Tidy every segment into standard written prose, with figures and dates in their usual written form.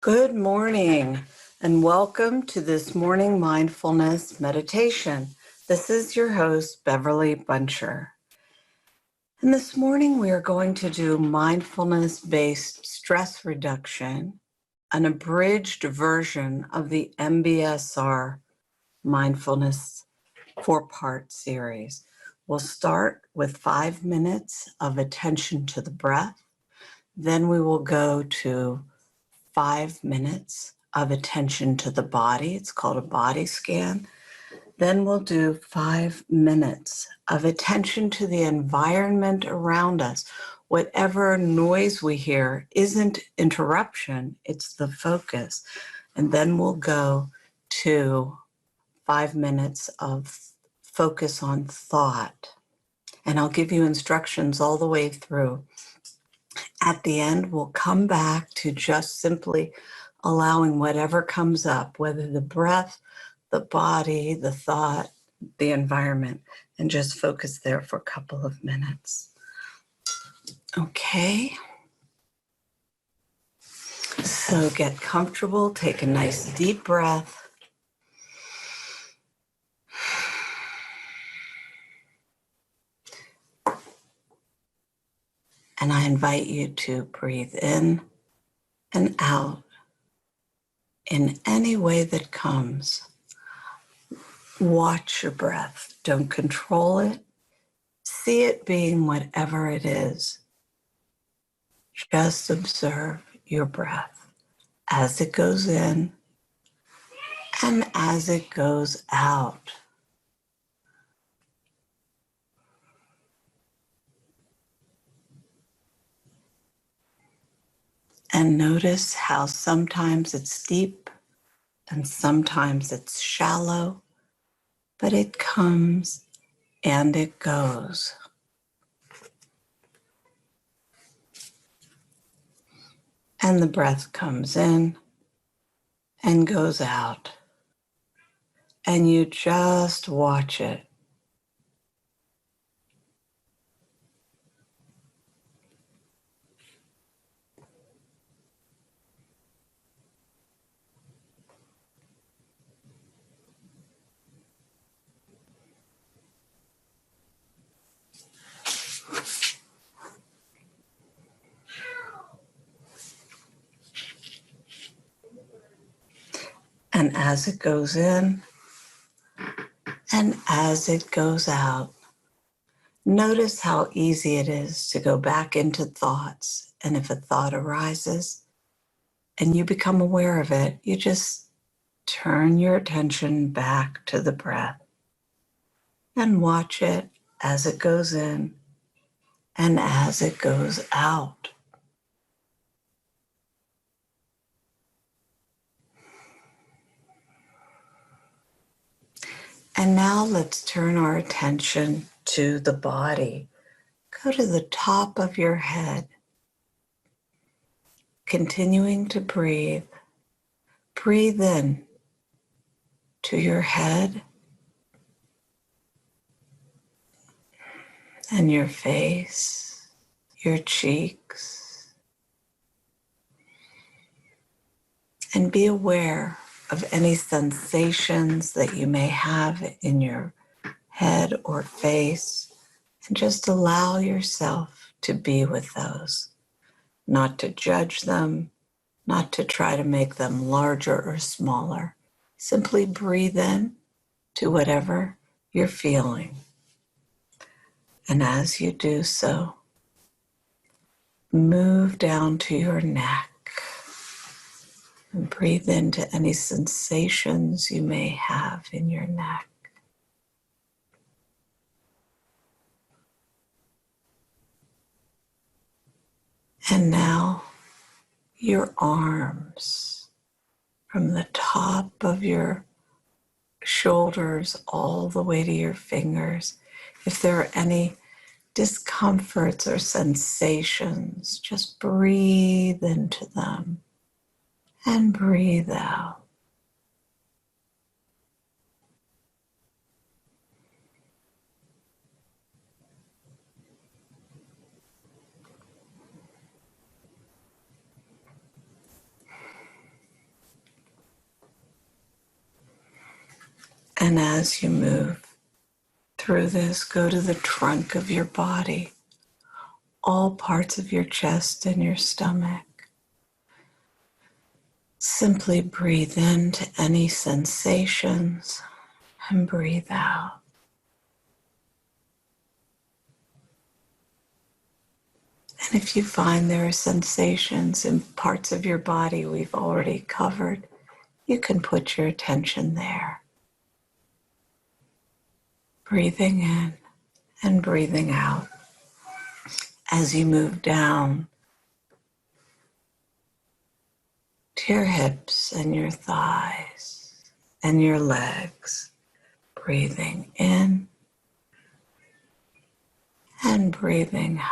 Good morning and welcome to this morning mindfulness meditation. This is your host, Beverly Buncher. And this morning we are going to do mindfulness-based stress reduction, an abridged version of the MBSR mindfulness 4-part series. We'll start with 5 minutes of attention to the breath. Then we will go to 5 minutes of attention to the body. It's called a body scan. Then we'll do 5 minutes of attention to the environment around us. Whatever noise we hear isn't interruption, it's the focus. And then we'll go to 5 minutes of focus on thought. And I'll give you instructions all the way through. At the end, we'll come back to just simply allowing whatever comes up, whether the breath, the body, the thought, the environment, and just focus there for a couple of minutes. Okay. So get comfortable, take a nice deep breath. And I invite you to breathe in and out in any way that comes. Watch your breath. Don't control it. See it being whatever it is. Just observe your breath as it goes in and as it goes out. And notice how sometimes it's deep and sometimes it's shallow, but it comes and it goes. And the breath comes in and goes out. And you just watch it. And as it goes in and as it goes out, notice how easy it is to go back into thoughts. And if a thought arises and you become aware of it, you just turn your attention back to the breath and watch it as it goes in and as it goes out. And now let's turn our attention to the body. Go to the top of your head, continuing to breathe. Breathe in to your head and your face, your cheeks, and be aware of any sensations that you may have in your head or face, and just allow yourself to be with those, not to judge them, not to try to make them larger or smaller. Simply breathe in to whatever you're feeling. And as you do so, move down to your neck and breathe into any sensations you may have in your neck. And now your arms, from the top of your shoulders all the way to your fingers. If there are any discomforts or sensations, just breathe into them and breathe out. And as you move through this, go to the trunk of your body, all parts of your chest and your stomach. Simply breathe into any sensations and breathe out. And if you find there are sensations in parts of your body we've already covered, you can put your attention there. Breathing in and breathing out as you move down to your hips and your thighs and your legs. Breathing in and breathing out.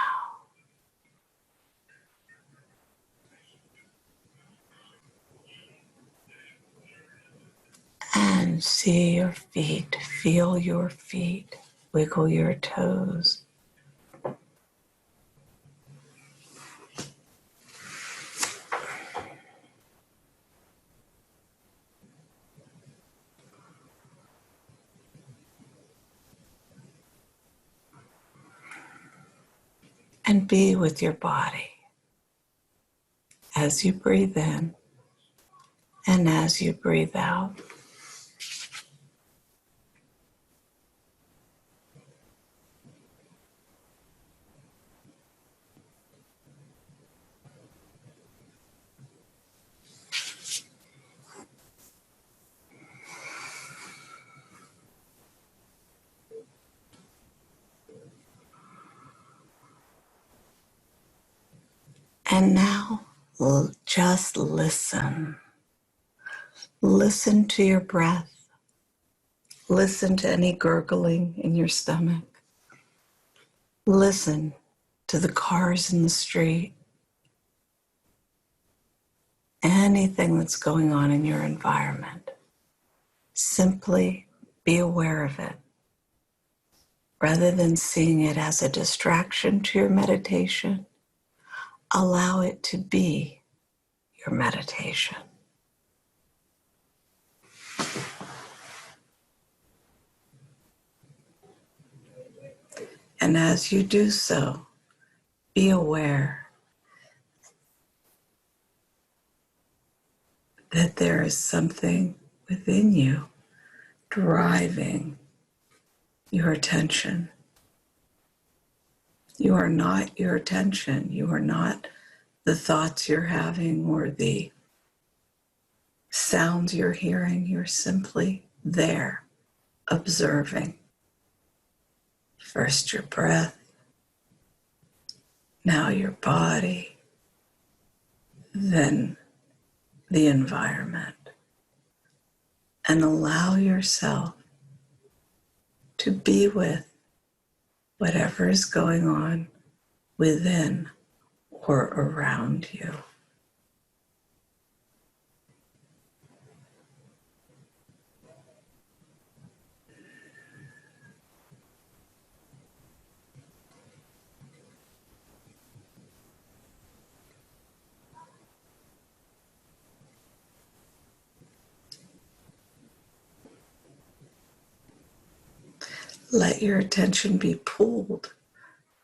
And see your feet, feel your feet, wiggle your toes. And be with your body as you breathe in and as you breathe out. And now, just listen. Listen to your breath. Listen to any gurgling in your stomach. Listen to the cars in the street. Anything that's going on in your environment. Simply be aware of it. Rather than seeing it as a distraction to your meditation, allow it to be your meditation. And as you do so, be aware that there is something within you driving your attention. You are not your attention. You are not the thoughts you're having or the sounds you're hearing. You're simply there, observing. First your breath, now your body, then the environment. And allow yourself to be with whatever is going on within or around you. Let your attention be pulled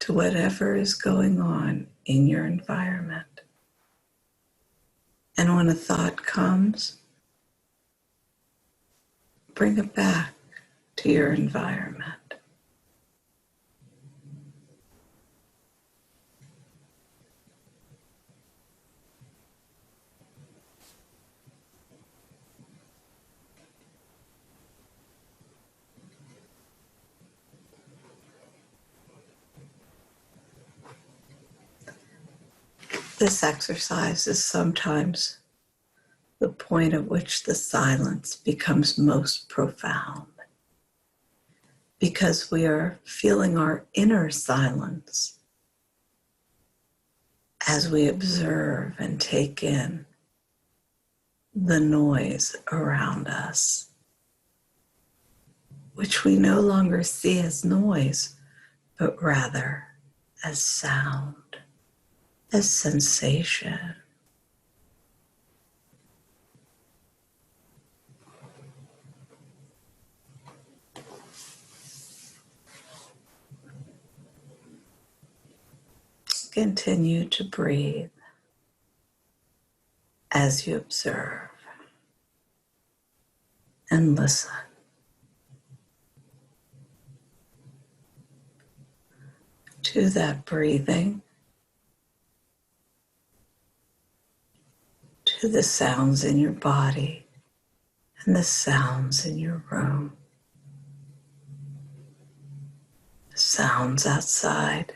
to whatever is going on in your environment. And when a thought comes, bring it back to your environment. This exercise is sometimes the point at which the silence becomes most profound, because we are feeling our inner silence as we observe and take in the noise around us, which we no longer see as noise, but rather as sound, as sensation. continue to breathe as you observe and listen. To that breathing, to the sounds in your body and the sounds in your room, the sounds outside.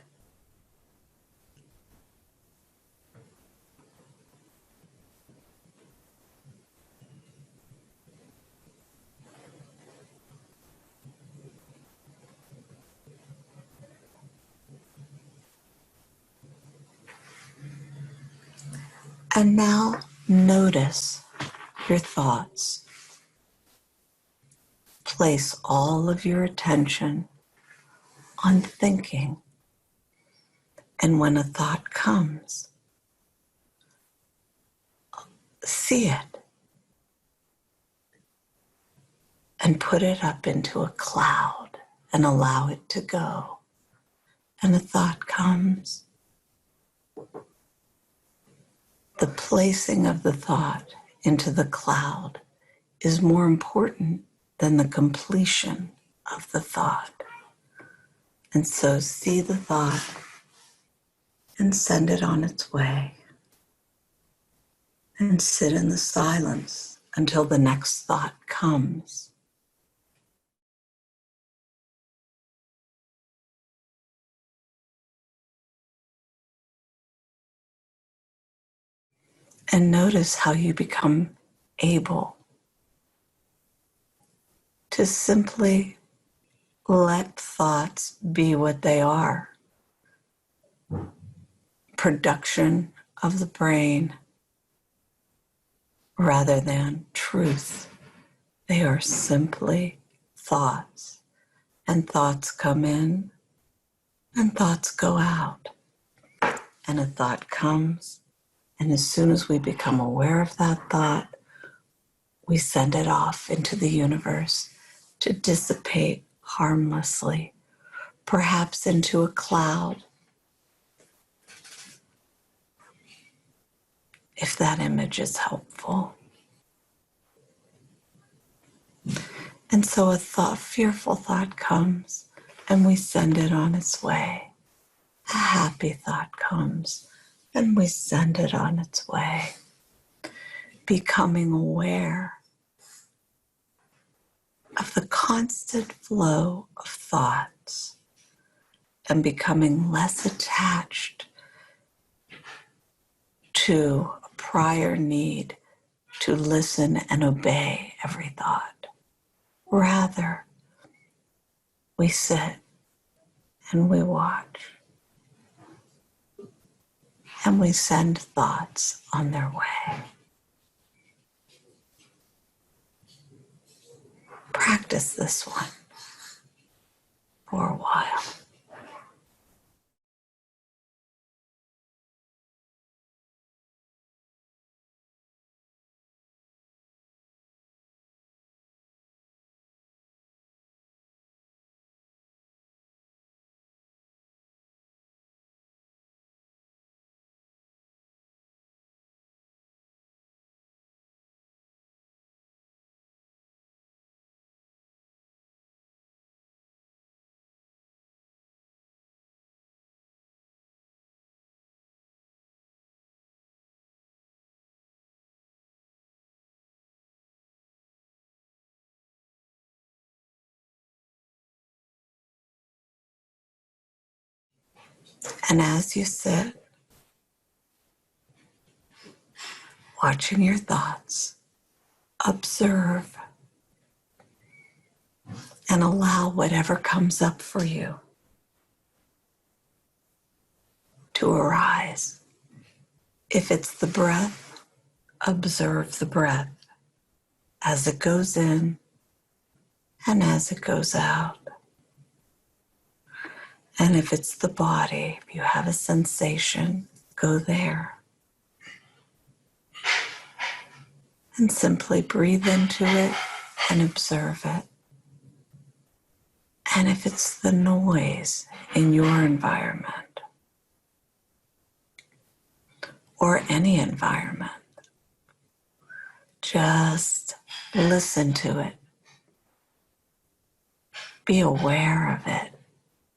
And now notice your thoughts. Place all of your attention on thinking. And when a thought comes, see it and put it up into a cloud and allow it to go. And a thought comes. The placing of the thought into the cloud is more important than the completion of the thought. And so see the thought and send it on its way. And sit in the silence until the next thought comes. And notice how you become able to simply let thoughts be what they are. Production of the brain rather than truth. They are simply thoughts. And thoughts come in and thoughts go out. And a thought comes, and as soon as we become aware of that thought, we send it off into the universe to dissipate harmlessly, perhaps into a cloud, if that image is helpful. And so a fearful thought comes, and we send it on its way. A happy thought comes, and we send it on its way. Becoming aware of the constant flow of thoughts and becoming less attached to a prior need to listen and obey every thought. Rather, we sit and we watch and we send thoughts on their way. Practice this one for a while. And as you sit, watching your thoughts, observe and allow whatever comes up for you to arise. If it's the breath, observe the breath as it goes in and as it goes out. And if it's the body, if you have a sensation, go there. And simply breathe into it and observe it. And if it's the noise in your environment, or any environment. Just listen to it. Be aware of it,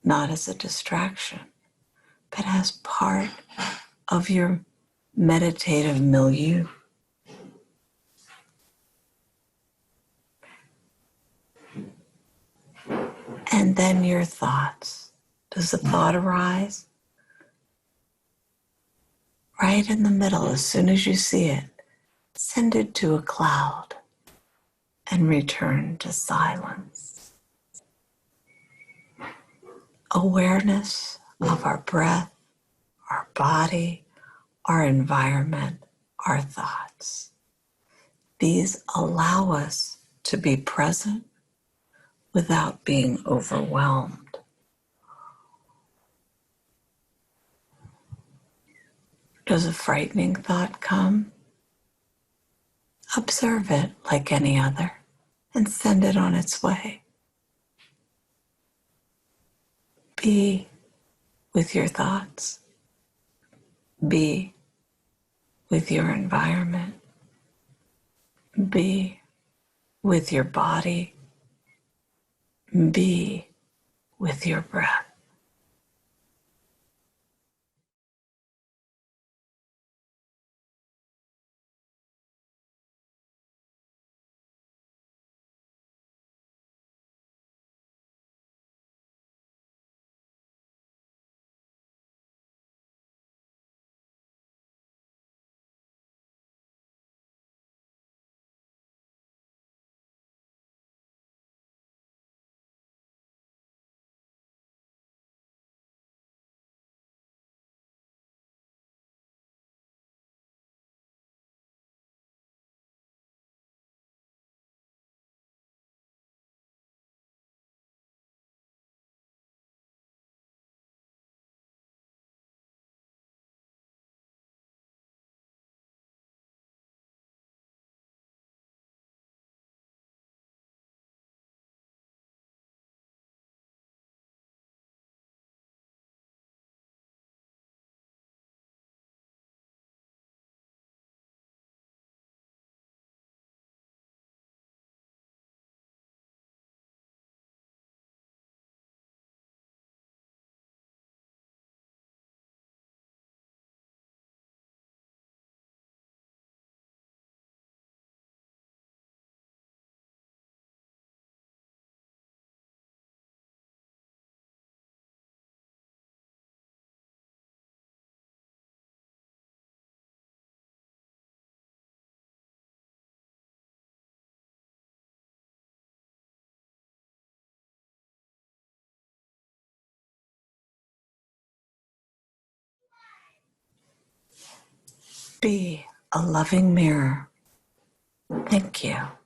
not as a distraction, but as part of your meditative milieu. And then your thoughts. Does a thought arise? Right in the middle, as soon as you see it, send it to a cloud and return to silence. Awareness of our breath, our body, our environment, our thoughts. These allow us to be present without being overwhelmed. Does a frightening thought come? Observe it like any other and send it on its way. Be with your thoughts. Be with your environment. Be with your body. Be with your breath. Be a loving mirror. Thank you.